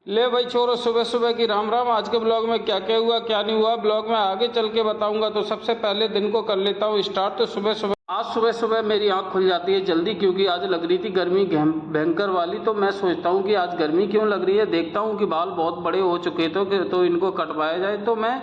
ले भाई छोरो, सुबह सुबह की राम राम। आज के ब्लॉग में क्या क्या हुआ क्या नहीं हुआ ब्लॉग में आगे चल के बताऊंगा। तो सबसे पहले दिन को कर लेता हूँ स्टार्ट। तो सुबह सुबह आज सुबह सुबह मेरी आंख खुल जाती है जल्दी, क्योंकि आज लग रही थी गर्मी भयंकर वाली। तो मैं सोचता हूँ कि आज गर्मी क्यों लग रही है। देखता हूँ कि बाल बहुत बड़े हो चुके थे तो इनको कटवाया जाए। तो मैं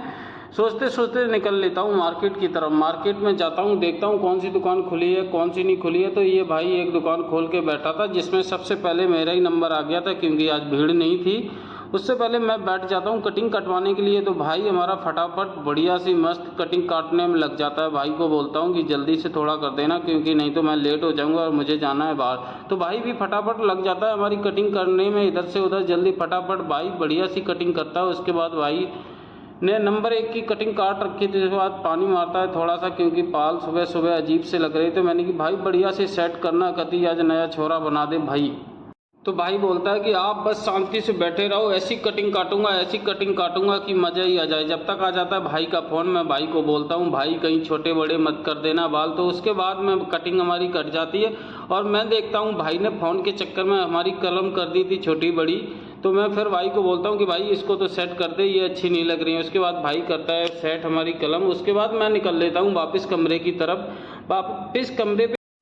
सोचते सोचते निकल लेता हूँ मार्केट की तरफ। मार्केट में जाता हूँ, देखता हूँ कौन सी दुकान खुली है कौन सी नहीं खुली है। तो ये भाई एक दुकान खोल के बैठा था जिसमें सबसे पहले मेरा ही नंबर आ गया था, क्योंकि आज भीड़ नहीं थी। उससे पहले मैं बैठ जाता हूँ कटिंग कटवाने के लिए। तो भाई हमारा फटाफट बढ़िया सी मस्त कटिंग काटने में लग जाता है। भाई को बोलता हूँ कि जल्दी से थोड़ा कर देना, क्योंकि नहीं तो मैं लेट हो जाऊँगा और मुझे जाना है बाहर। तो भाई भी फटाफट लग जाता है हमारी कटिंग करने में, इधर से उधर जल्दी फटाफट भाई बढ़िया सी कटिंग करता है। उसके बाद भाई ने नंबर 1 की कटिंग काट रखी थी। उसके बाद पानी मारता है थोड़ा सा, क्योंकि बाल सुबह सुबह अजीब से लग रहे थे। मैंने कि भाई बढ़िया से सेट करना, कति आज नया छोरा बना दे भाई। तो भाई बोलता है कि आप बस शांति से बैठे रहो, ऐसी कटिंग काटूंगा कि मज़ा ही आ जाए। जब तक आ जाता है भाई का फ़ोन, मैं भाई को बोलता हूँ भाई कहीं छोटे बड़े मत कर देना बाल। तो उसके बाद में कटिंग हमारी कट जाती है और मैं देखता हूँ भाई ने फ़ोन के चक्कर में हमारी कलम कर दी थी छोटी बड़ी। तो मैं फिर भाई को बोलता हूँ कि भाई इसको तो सेट कर दे, ये अच्छी नहीं लग रही है। उसके बाद भाई करता है सेट हमारी कलम। उसके बाद मैं निकल लेता हूँ वापस कमरे की तरफ।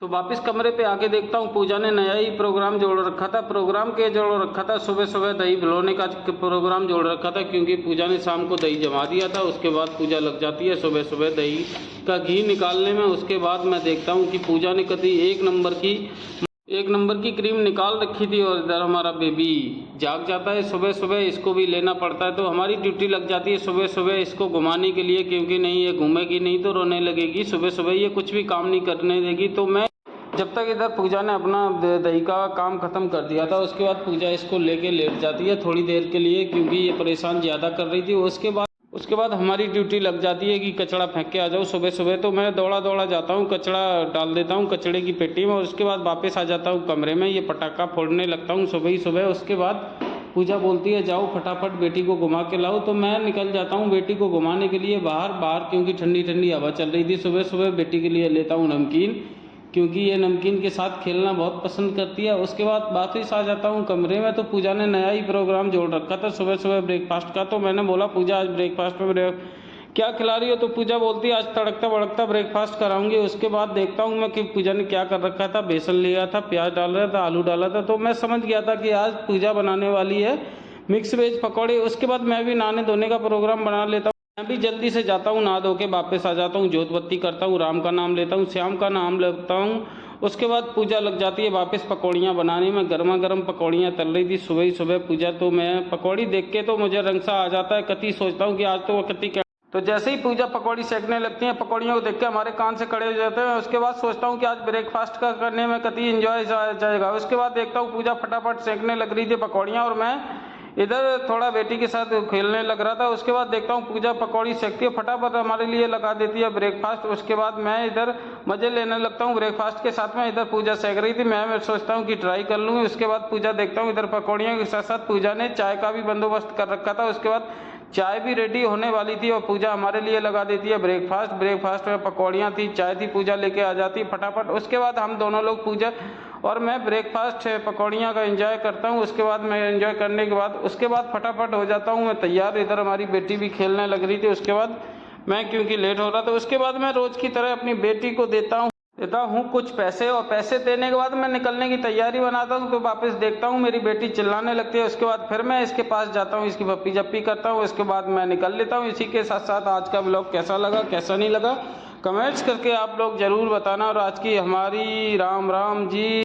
वापस कमरे पे आके देखता हूँ पूजा ने नया ही प्रोग्राम जोड़ रखा था। सुबह सुबह दही भिगोने का प्रोग्राम जोड़ रखा था, क्योंकि पूजा ने शाम को दही जमा दिया था। उसके बाद पूजा लग जाती है सुबह सुबह दही का घी निकालने में। उसके बाद मैं देखता हूँ कि पूजा ने कभी एक नंबर की क्रीम निकाल रखी थी और इधर हमारा बेबी जाग जाता है सुबह सुबह। इसको भी लेना पड़ता है। तो हमारी ड्यूटी लग जाती है सुबह सुबह इसको घुमाने के लिए, क्योंकि नहीं ये घूमेगी नहीं तो रोने लगेगी। सुबह सुबह ये कुछ भी काम नहीं करने देगी। तो मैं जब तक इधर पूजा ने अपना दही का काम ख़त्म कर दिया था, उसके बाद पूजा इसको लेके लेट जाती है थोड़ी देर के लिए, क्योंकि ये परेशान ज़्यादा कर रही थी। उसके बाद हमारी ड्यूटी लग जाती है कि कचरा फेंक के आ जाओ सुबह सुबह। तो मैं दौड़ा जाता हूँ, कचरा डाल देता हूँ कचड़े की पेटी में। और उसके बाद वापस आ जाता हूँ कमरे में, ये पटाखा फोड़ने लगता हूँ सुबह ही सुबह। उसके बाद पूजा बोलती है जाओ फटाफट बेटी को घुमा के लाओ। तो मैं निकल जाता हूँ बेटी को घुमाने के लिए बाहर, क्योंकि ठंडी ठंडी हवा चल रही थी। सुबह सुबह बेटी के लिए लेता हूँ नमकीन, क्योंकि ये नमकीन के साथ खेलना बहुत पसंद करती है। उसके बाद वापस आ जाता हूँ कमरे में। तो पूजा ने नया ही प्रोग्राम जोड़ रखा था सुबह सुबह ब्रेकफास्ट का। तो मैंने बोला पूजा आज ब्रेकफास्ट में क्या खिला रही हो। तो पूजा बोलती है आज तड़कता भड़कता ब्रेकफास्ट कराऊंगी। उसके बाद देखता हूँ मैं कि पूजा ने क्या कर रखा था। बेसन लिया था, प्याज डाल रहा था, आलू डाला था। तो मैं समझ गया था कि आज पूजा बनाने वाली है मिक्स वेज पकौड़े। उसके बाद मैं भी नहाने धोने का प्रोग्राम बना लेता हूँ। मैं भी जल्दी से जाता हूँ, नहा धो के वापस आ जाता हूँ, जोत बत्ती करता हूँ, राम का नाम लेता हूँ, श्याम का नाम लेता हूँ। उसके बाद पूजा लग जाती है वापस पकौड़ियाँ बनाने में। गर्मा गर्म पकौड़ियाँ तल रही थी सुबह ही सुबह पूजा। तो मैं पकौड़ी देख के तो मुझे रंग सा आ जाता है, कति सोचता हूँ कि आज तो वो कति क्या। तो जैसे ही पूजा पकौड़ी सेकने लगती हैं, पकौड़ियों को देख के हमारे कान से खड़े हो जाते हैं। उसके बाद सोचता हूँ कि आज ब्रेकफास्ट का करने में कति एंजॉय जाएगा। उसके बाद देखता हूँ पूजा फटाफट सेकने लग रही थी पकौड़ियाँ और मैं इधर थोड़ा बेटी के साथ खेलने लग रहा था। उसके बाद देखता हूँ पूजा पकौड़ी सेकती है, फटाफट हमारे लिए लगा देती है ब्रेकफास्ट। उसके बाद मैं इधर मज़े लेने लगता हूँ ब्रेकफास्ट के साथ में। इधर पूजा सेक रही थी, मैं सोचता हूँ कि ट्राई कर लूँगी। उसके बाद पूजा देखता हूँ इधर पकौड़ियों के साथ साथ पूजा ने चाय का भी बंदोबस्त कर रखा था। उसके बाद चाय भी रेडी होने वाली थी और पूजा हमारे लिए लगा देती है ब्रेकफास्ट में पकौड़ियाँ थी, चाय थी, पूजा लेके आ जाती फटाफट। उसके बाद हम दोनों लोग पूजा और मैं ब्रेकफास्ट पकौड़ियाँ का एंजॉय करता हूँ। उसके बाद मैं एंजॉय करने के बाद उसके बाद फटाफट हो जाता हूँ मैं तैयार। इधर हमारी बेटी भी खेलने लग रही थी। उसके बाद मैं क्योंकि लेट हो रहा था, उसके बाद मैं रोज़ की तरह अपनी बेटी को देता हूँ कुछ पैसे, और पैसे देने के बाद मैं निकलने की तैयारी बनाता हूँ। तो वापस देखता हूँ मेरी बेटी चिल्लाने लगती है। उसके बाद फिर मैं इसके पास जाता हूँ, इसकी पप्पी जप्पी करता हूँ। उसके बाद मैं निकल लेता हूँ। इसी के साथ साथ आज का ब्लॉग कैसा लगा कैसा नहीं लगा कमेंट्स करके आप लोग ज़रूर बताना। और आज की हमारी राम राम जी।